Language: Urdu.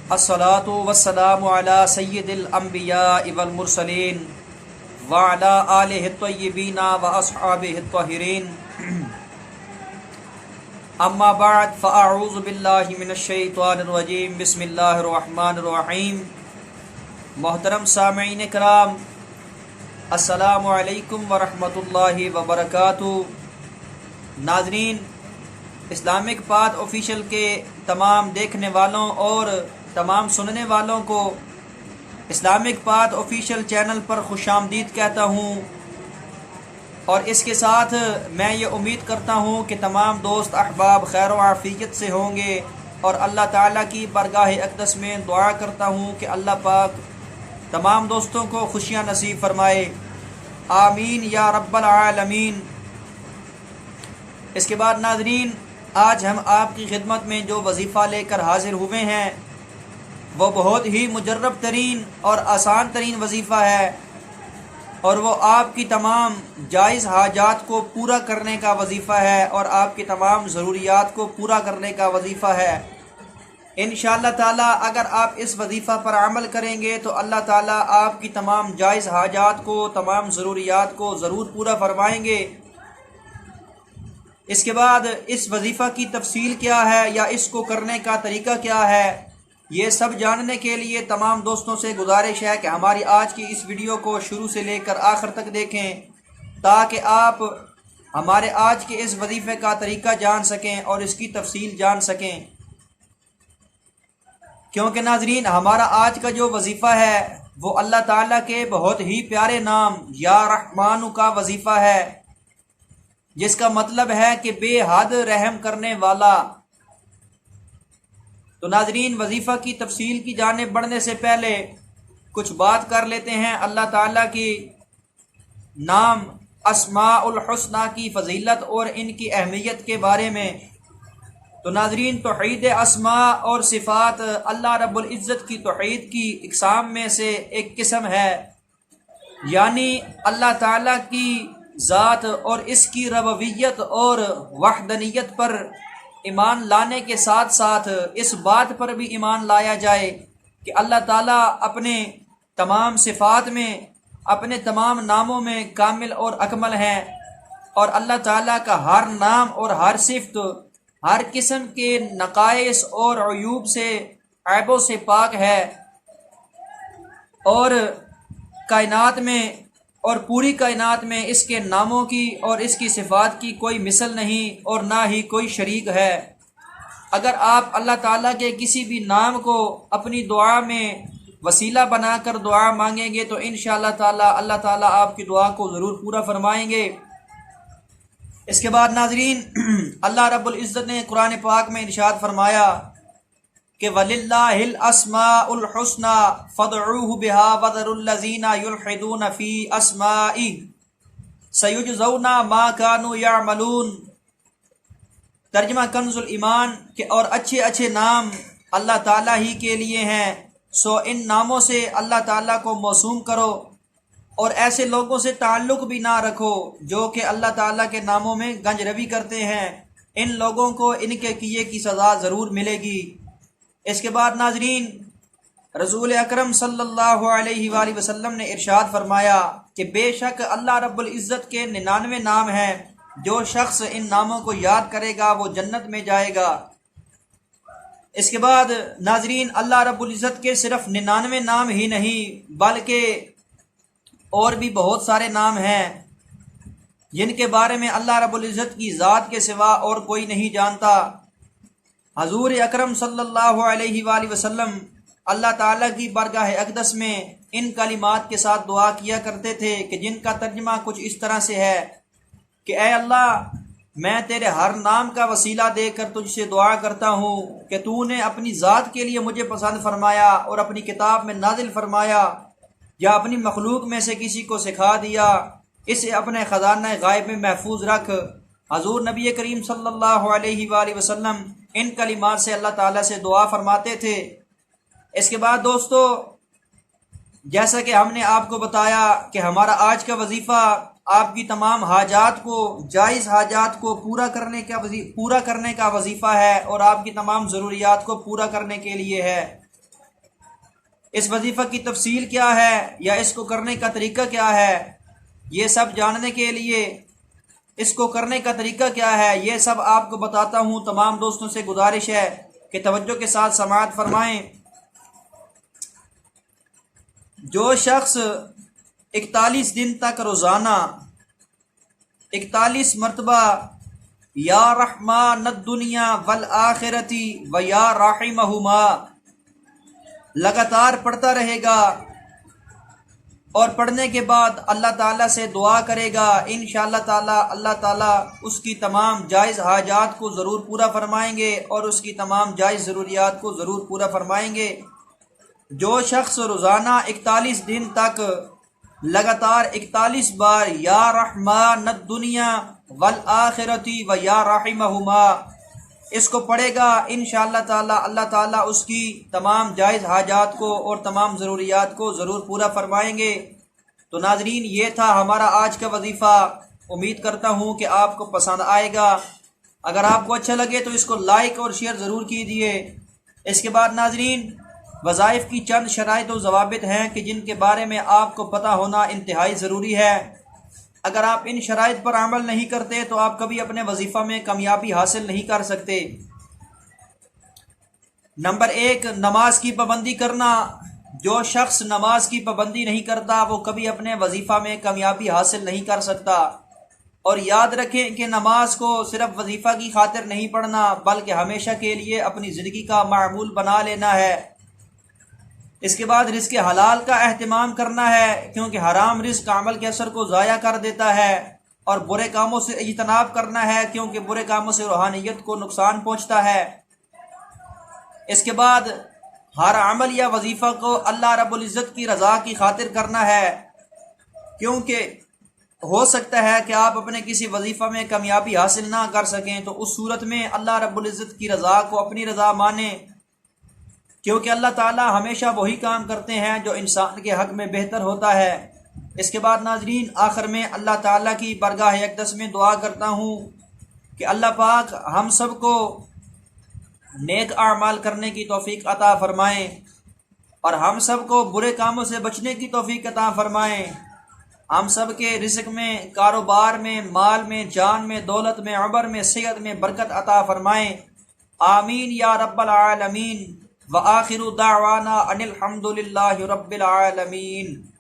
الصلاۃ والسلام علی سید الانبیاء والمرسلین وعلی آلہ الطیبین واصحابہ الطاہرین اما بعد فاعوذ باللہ من الشیطان الرجیم بسم اللہ الرحمن الرحیم۔ محترم سامعین کرام، السلام علیکم ورحمۃ اللہ وبرکاتہ۔ ناظرین، اسلامک پاتھ آفیشیل کے تمام دیکھنے والوں اور تمام سننے والوں کو اسلامک پاتھ آفیشیل چینل پر خوش آمدید کہتا ہوں، اور اس کے ساتھ میں یہ امید کرتا ہوں کہ تمام دوست احباب خیر و عافیت سے ہوں گے، اور اللہ تعالیٰ کی بارگاہ اقدس میں دعا کرتا ہوں کہ اللہ پاک تمام دوستوں کو خوشیاں نصیب فرمائے، آمین یا رب العالمین۔ اس کے بعد ناظرین، آج ہم آپ کی خدمت میں جو وظیفہ لے کر حاضر ہوئے ہیں وہ بہت ہی مجرب ترین اور آسان ترین وظیفہ ہے، اور وہ آپ کی تمام جائز حاجات کو پورا کرنے کا وظیفہ ہے اور آپ کی تمام ضروریات کو پورا کرنے کا وظیفہ ہے۔ انشاءاللہ تعالیٰ اگر آپ اس وظیفہ پر عمل کریں گے تو اللہ تعالیٰ آپ کی تمام جائز حاجات کو، تمام ضروریات کو ضرور پورا فرمائیں گے۔ اس کے بعد اس وظیفہ کی تفصیل کیا ہے یا اس کو کرنے کا طریقہ کیا ہے، یہ سب جاننے کے لیے تمام دوستوں سے گزارش ہے کہ ہماری آج کی اس ویڈیو کو شروع سے لے کر آخر تک دیکھیں، تاکہ آپ ہمارے آج کے اس وظیفے کا طریقہ جان سکیں اور اس کی تفصیل جان سکیں، کیونکہ ناظرین ہمارا آج کا جو وظیفہ ہے وہ اللہ تعالیٰ کے بہت ہی پیارے نام یا رحمان کا وظیفہ ہے، جس کا مطلب ہے کہ بے حد رحم کرنے والا۔ تو ناظرین، وظیفہ کی تفصیل کی جانب بڑھنے سے پہلے کچھ بات کر لیتے ہیں اللہ تعالیٰ کی نام اسماء الحسنہ کی فضیلت اور ان کی اہمیت کے بارے میں۔ تو ناظرین، توحید اسماء اور صفات اللہ رب العزت کی توحید کی اقسام میں سے ایک قسم ہے، یعنی اللہ تعالیٰ کی ذات اور اس کی ربوبیت اور وحدانیت پر ایمان لانے کے ساتھ ساتھ اس بات پر بھی ایمان لایا جائے کہ اللہ تعالیٰ اپنے تمام صفات میں، اپنے تمام ناموں میں کامل اور اکمل ہیں، اور اللہ تعالیٰ کا ہر نام اور ہر صفت ہر قسم کے نقائص اور عیوب سے، عیبوں سے پاک ہے، اور کائنات میں اور پوری کائنات میں اس کے ناموں کی اور اس کی صفات کی کوئی مثل نہیں اور نہ ہی کوئی شریک ہے۔ اگر آپ اللہ تعالیٰ کے کسی بھی نام کو اپنی دعا میں وسیلہ بنا کر دعا مانگیں گے تو انشاءاللہ تعالیٰ اللہ تعالیٰ آپ کی دعا کو ضرور پورا فرمائیں گے۔ اس کے بعد ناظرین، اللہ رب العزت نے قرآن پاک میں ارشاد فرمایا کہ وَلِلَّهِ الْأَسْمَاءُ الْحُسْنَى فَادْعُوهُ بِهَا وَذَرُوا الَّذِينَ يُلْحِدُونَ فِي أَسْمَائِهِ سَيُجْزَوْنَ مَا كَانُوا يَعْمَلُونَ۔ ترجمہ کنز الایمان کہ اور اچھے اچھے نام اللہ تعالیٰ ہی کے لیے ہیں، سو ان ناموں سے اللہ تعالیٰ کو موسوم کرو اور ایسے لوگوں سے تعلق بھی نہ رکھو جو کہ اللہ تعالیٰ کے ناموں میں گنج روی کرتے ہیں، ان لوگوں کو ان کے کیے کی سزا ضرور ملے گی۔ اس کے بعد ناظرین، رسول اکرم صلی اللہ علیہ وآلہ وسلم نے ارشاد فرمایا کہ بے شک اللہ رب العزت کے 99 نام ہیں، جو شخص ان ناموں کو یاد کرے گا وہ جنت میں جائے گا۔ اس کے بعد ناظرین، اللہ رب العزت کے صرف 99 نام ہی نہیں بلکہ اور بھی بہت سارے نام ہیں جن کے بارے میں اللہ رب العزت کی ذات کے سوا اور کوئی نہیں جانتا۔ حضور اکرم صلی اللہ علیہ وآلہ وسلم اللہ تعالیٰ کی بارگاہ اقدس میں ان کلمات کے ساتھ دعا کیا کرتے تھے کہ جن کا ترجمہ کچھ اس طرح سے ہے کہ اے اللہ، میں تیرے ہر نام کا وسیلہ دے کر تجھ سے دعا کرتا ہوں کہ تو نے اپنی ذات کے لیے مجھے پسند فرمایا اور اپنی کتاب میں نازل فرمایا، یا اپنی مخلوق میں سے کسی کو سکھا دیا، اسے اپنے خزانہ غائب میں محفوظ رکھ۔ حضور نبی کریم صلی اللہ علیہ وآلہ وسلم ان کلمات سے اللہ تعالیٰ سے دعا فرماتے تھے۔ اس کے بعد دوستو، جیسا کہ ہم نے آپ کو بتایا کہ ہمارا آج کا وظیفہ آپ کی تمام حاجات کو، جائز حاجات کو پورا کرنے کا وظیفہ ہے اور آپ کی تمام ضروریات کو پورا کرنے کے لیے ہے۔ اس وظیفہ کی تفصیل کیا ہے یا اس کو کرنے کا طریقہ کیا ہے، یہ سب جاننے کے لیے اس کو کرنے کا طریقہ کیا ہے یہ سب آپ کو بتاتا ہوں۔ تمام دوستوں سے گزارش ہے کہ توجہ کے ساتھ سماعت فرمائیں۔ جو شخص 41 دن تک روزانہ 41 مرتبہ یا رحمان الدنیا والآخرتی و یا رحمہما لگاتار پڑھتا رہے گا اور پڑھنے کے بعد اللہ تعالیٰ سے دعا کرے گا، انشاءاللہ تعالیٰ اللہ تعالیٰ اس کی تمام جائز حاجات کو ضرور پورا فرمائیں گے اور اس کی تمام جائز ضروریات کو ضرور پورا فرمائیں گے۔ جو شخص روزانہ 41 دن تک لگاتار 41 بار یا رحمان الدنیا والآخرتی و یا رحمہما اس کو پڑھے گا، انشاءاللہ تعالیٰ اللہ تعالیٰ اس کی تمام جائز حاجات کو اور تمام ضروریات کو ضرور پورا فرمائیں گے۔ تو ناظرین، یہ تھا ہمارا آج کا وظیفہ۔ امید کرتا ہوں کہ آپ کو پسند آئے گا۔ اگر آپ کو اچھا لگے تو اس کو لائک اور شیئر ضرور کیجیے۔ اس کے بعد ناظرین، وظائف کی چند شرائط و ضوابط ہیں کہ جن کے بارے میں آپ کو پتہ ہونا انتہائی ضروری ہے۔ اگر آپ ان شرائط پر عمل نہیں کرتے تو آپ کبھی اپنے وظیفہ میں کامیابی حاصل نہیں کر سکتے۔ نمبر 1، نماز کی پابندی کرنا۔ جو شخص نماز کی پابندی نہیں کرتا وہ کبھی اپنے وظیفہ میں کامیابی حاصل نہیں کر سکتا۔ اور یاد رکھیں کہ نماز کو صرف وظیفہ کی خاطر نہیں پڑھنا بلکہ ہمیشہ کے لیے اپنی زندگی کا معمول بنا لینا ہے۔ اس کے بعد رزق حلال کا اہتمام کرنا ہے، کیونکہ حرام رزق عمل کے اثر کو ضائع کر دیتا ہے، اور برے کاموں سے اجتناب کرنا ہے کیونکہ برے کاموں سے روحانیت کو نقصان پہنچتا ہے۔ اس کے بعد ہر عمل یا وظیفہ کو اللہ رب العزت کی رضا کی خاطر کرنا ہے، کیونکہ ہو سکتا ہے کہ آپ اپنے کسی وظیفہ میں کامیابی حاصل نہ کر سکیں، تو اس صورت میں اللہ رب العزت کی رضا کو اپنی رضا مانیں، کیونکہ اللہ تعالیٰ ہمیشہ وہی کام کرتے ہیں جو انسان کے حق میں بہتر ہوتا ہے۔ اس کے بعد ناظرین، آخر میں اللہ تعالیٰ کی بارگاہ اقدس میں دعا کرتا ہوں کہ اللہ پاک ہم سب کو نیک اعمال کرنے کی توفیق عطا فرمائیں اور ہم سب کو برے کاموں سے بچنے کی توفیق عطا فرمائیں۔ ہم سب کے رزق میں، کاروبار میں، مال میں، جان میں، دولت میں، عمر میں، صحت میں برکت عطا فرمائیں۔ آمین یا رب العالمین۔ وآخر دعوانا ان الحمد للہ رب العالمین۔